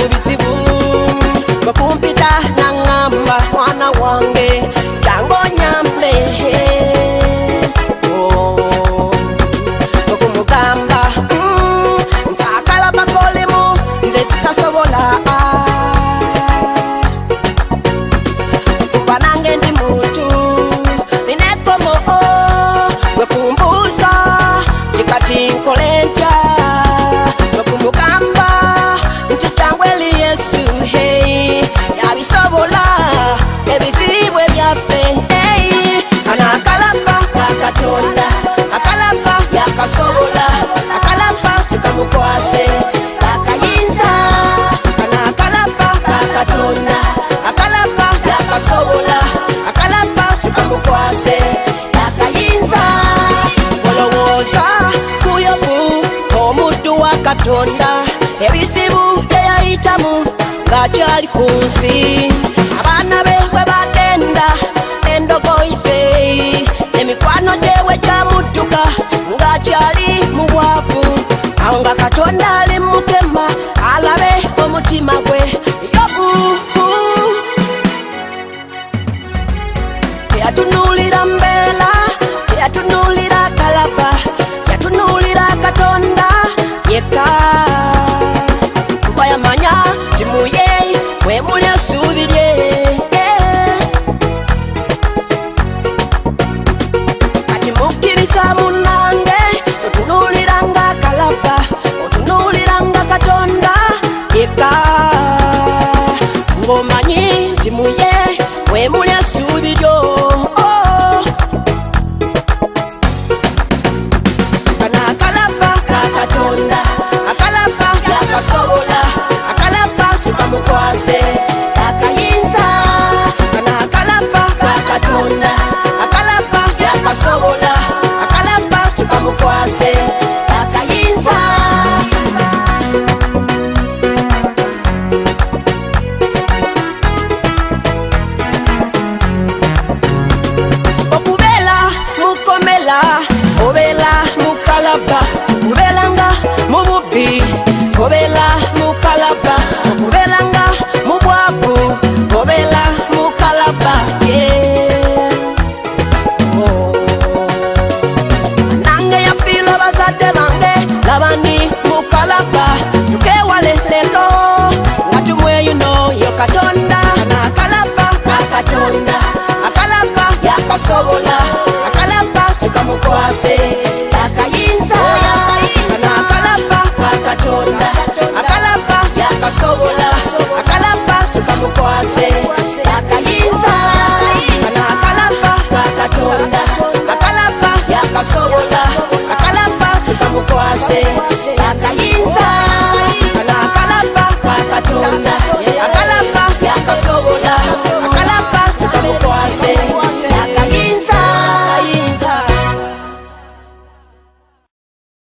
bizibu bakumpita nangamba mwana wange jango nyambe okumugamba ntakala bakolemu nze sikasobola kuba nange ndi muntu ninekomo wekumbuza kikati nkolentya okumugamba nti jangweli Yesu hey yabisobola ebizibu ebyaffe hey anakalapa akatonda akalapa yakasobola akalapa tukamukwase akayinza anakalapa akatonda akalapa yakasobola akalapa tukamukwase akayinza olowooza kuyobu omuddu wa katonda ebizibu byeyayitamu ng'akyali ku nsi abaana be bwe bagenda endogoyise emikwano gyewe gyamudduka ng'akyali mu bwavu awo nga katonda ali mukema alabe omutima gwe yobu teyatunuulira mbeera teyatunuulira kalaba yatunuulira katonda yekka kuba yamanya timuye wemuli essuubi lye kati mukkiriza munnange otunuuliranga kalaba otunuuliranga katonda yekka ng'omanyi timuye wemuli essuubi lyo akasobola akalapa tukamukwase akayinza kana akalapa kakatonda akalapa yakasobola akalapa tukamukwase akayinza okubeera mukomela obeera mukalaba okubeeranga mu bubbi obela mukalaba okubelanga mubwavu obela mukalaba nange yafiirwa bazadde bange labani mukalaba tukewale lelo nga tumweyuno yo katonda nakalaba akatonda akalaba yakasobola akalaba tukamukwase akayinza nakalaba akatonda akalapa yakasobola